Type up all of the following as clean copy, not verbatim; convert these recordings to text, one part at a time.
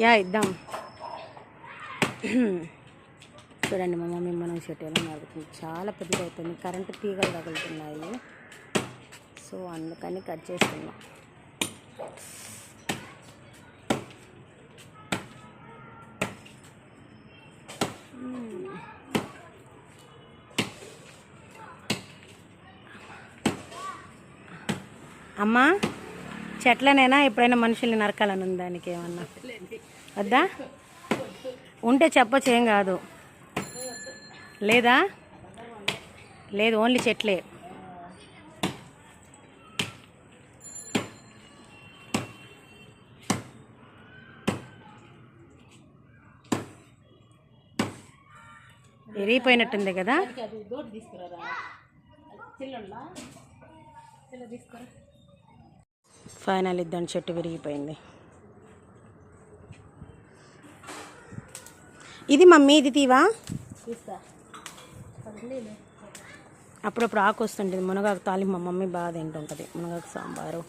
Yeah ఇద్దాం. చూడండి మా మమ్మీ మనం చెట్టు ఎలా నరుగుతుంది. చాలా పెద్దది అవుతుంది, కరెంటు తీగలు తగులుతున్నాయి. సో అందుకని కట్ చేస్తున్నాం. అమ్మా, చెట్లనైనా ఎప్పుడైనా మనుషుల్ని నరకాలని ఉంది? దానికి ఏమన్నా వద్దా? ఉంటే చెప్పచ్చు, ఏం కాదు. లేదా? లేదు, ఓన్లీ చెట్లే. విరిగిపోయినట్టుంది కదా. ఫైనల్ ఇద్దాం, చెట్టు విరిగిపోయింది. ఇది మమ్మీ, ఇది తీవా? అప్పుడప్పుడు ఆకు వస్తుంటుంది. మునగాకు తాలింపు మా మమ్మీ బాగా తింటుంటుంది. మునగాకు సాంబారు.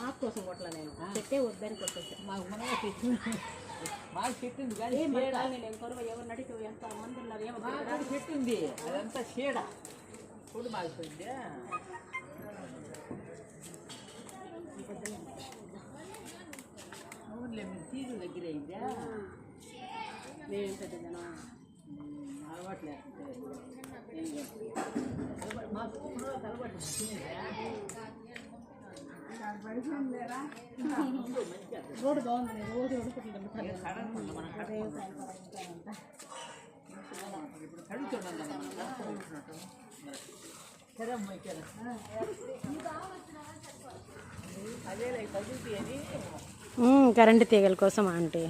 ఆకు కోసం కొట్లా నేను, చెట్టే వద్దని కొట్టేసి మాకు మునగా చెట్టుంది కానీ ఎవరు నడికి ఎంత మంది ఉన్నారు. ఏమో చెట్టుంది, అదంతా చీడ పొడి మాగిపోయింది. అవునులే, మీరు తీరు దగ్గర అయిందా? నేను పెద్ద జనం అలవాటు లేకపోతే మాకు అలవాటు రోడ్డు బాగుంది. రోజు కరెంటు తీగల కోసం ఆంటీ.